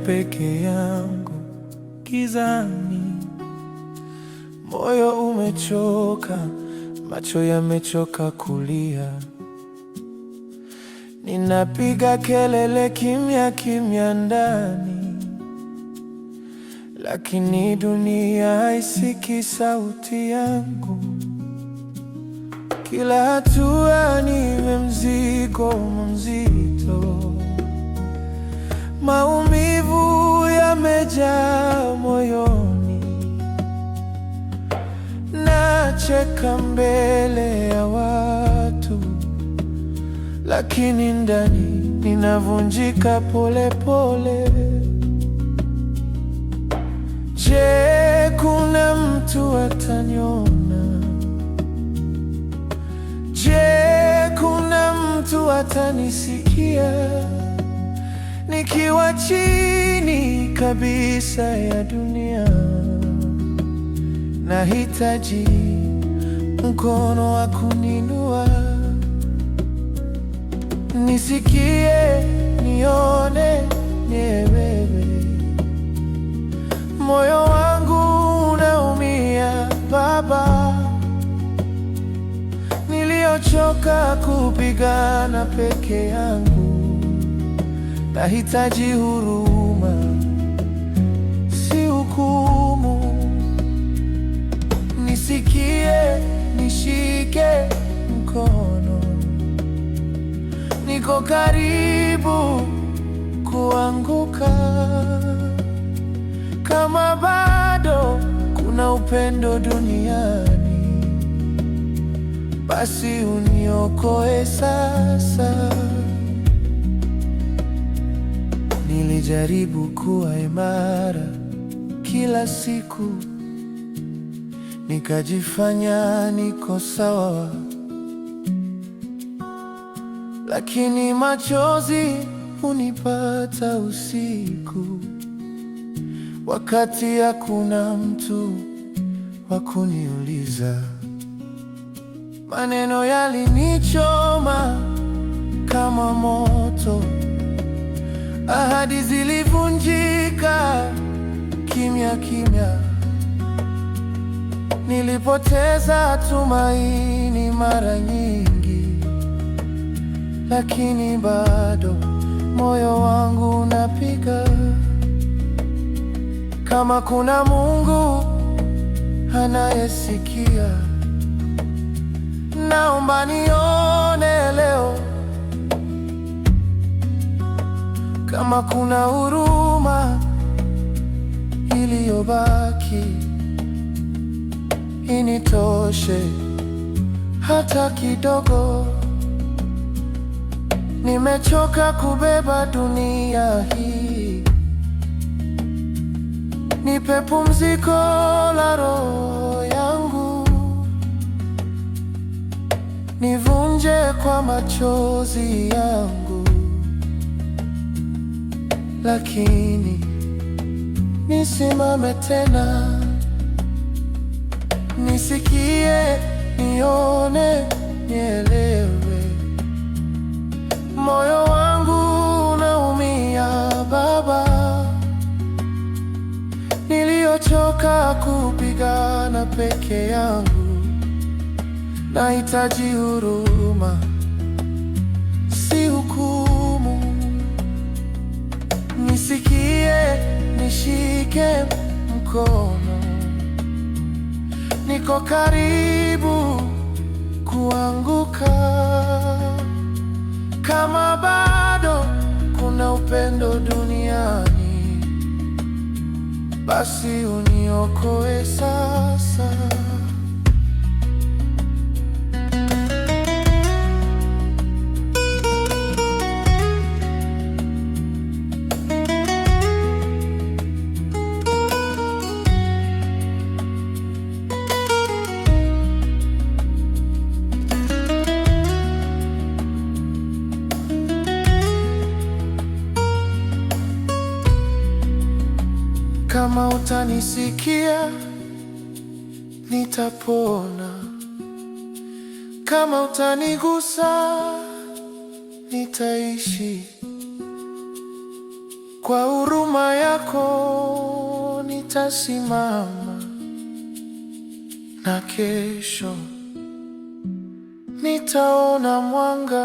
peke yangu gizani. Moyo umechoka, macho yamechoka kulia. Ninapiga kelele kimya kimya ndani, lakini dunia haisiki sauti yangu. Kila hatua ni mzigo mzito, maumivu yamejaa moyoni. Nacheka mbele ya watu, lakini ndani ninavunjika pole pole. Je, kuna mtu ataniona? Je, kuna mtu atanisikia? Nikiwa chini kabisa ya dunia, nahitaji mkono wa kuninua. Nisikie, nione, nielewe. Moyo wangu unaumia Baba, niliochoka kupigana peke yangu. Nahitaji huruma, si hukumu. Nisikie, nishike mkono. Niko karibu kuanguka. Kama bado kuna upendo duniani, basi uniokoe sasa. Nilijaribu kuwa imara kila siku, nikajifanya niko sawa, lakini machozi hunipata usiku, wakati hakuna mtu wa kuniuliza. Maneno yalinichoma kama moto, ahadi zilivunjika kimya kimya. Nilipoteza tumaini mara nyingi, lakini bado moyo wangu unapiga. Kama kuna Mungu anayesikia, naomba nione leo. Kama kuna huruma iliyobaki, initoshe hata kidogo. Nimechoka kubeba dunia hii, nipe pumziko la roho yangu. Nivunje kwa machozi yangu, lakini nisimame tena. Nisikie, nione, nielewe. Moyo wangu unaumia Baba, niliochoka kupigana peke yangu. Nahitaji huruma, si hukumu. Nisikie, nishike mkono. Niko karibu kuanguka. Kama bado kuna upendo duniani, basi uniokoe sasa. Kama utanisikia, nitapona. Kama utanigusa, nitaishi. Kwa huruma yako nitasimama, na kesho nitaona mwanga.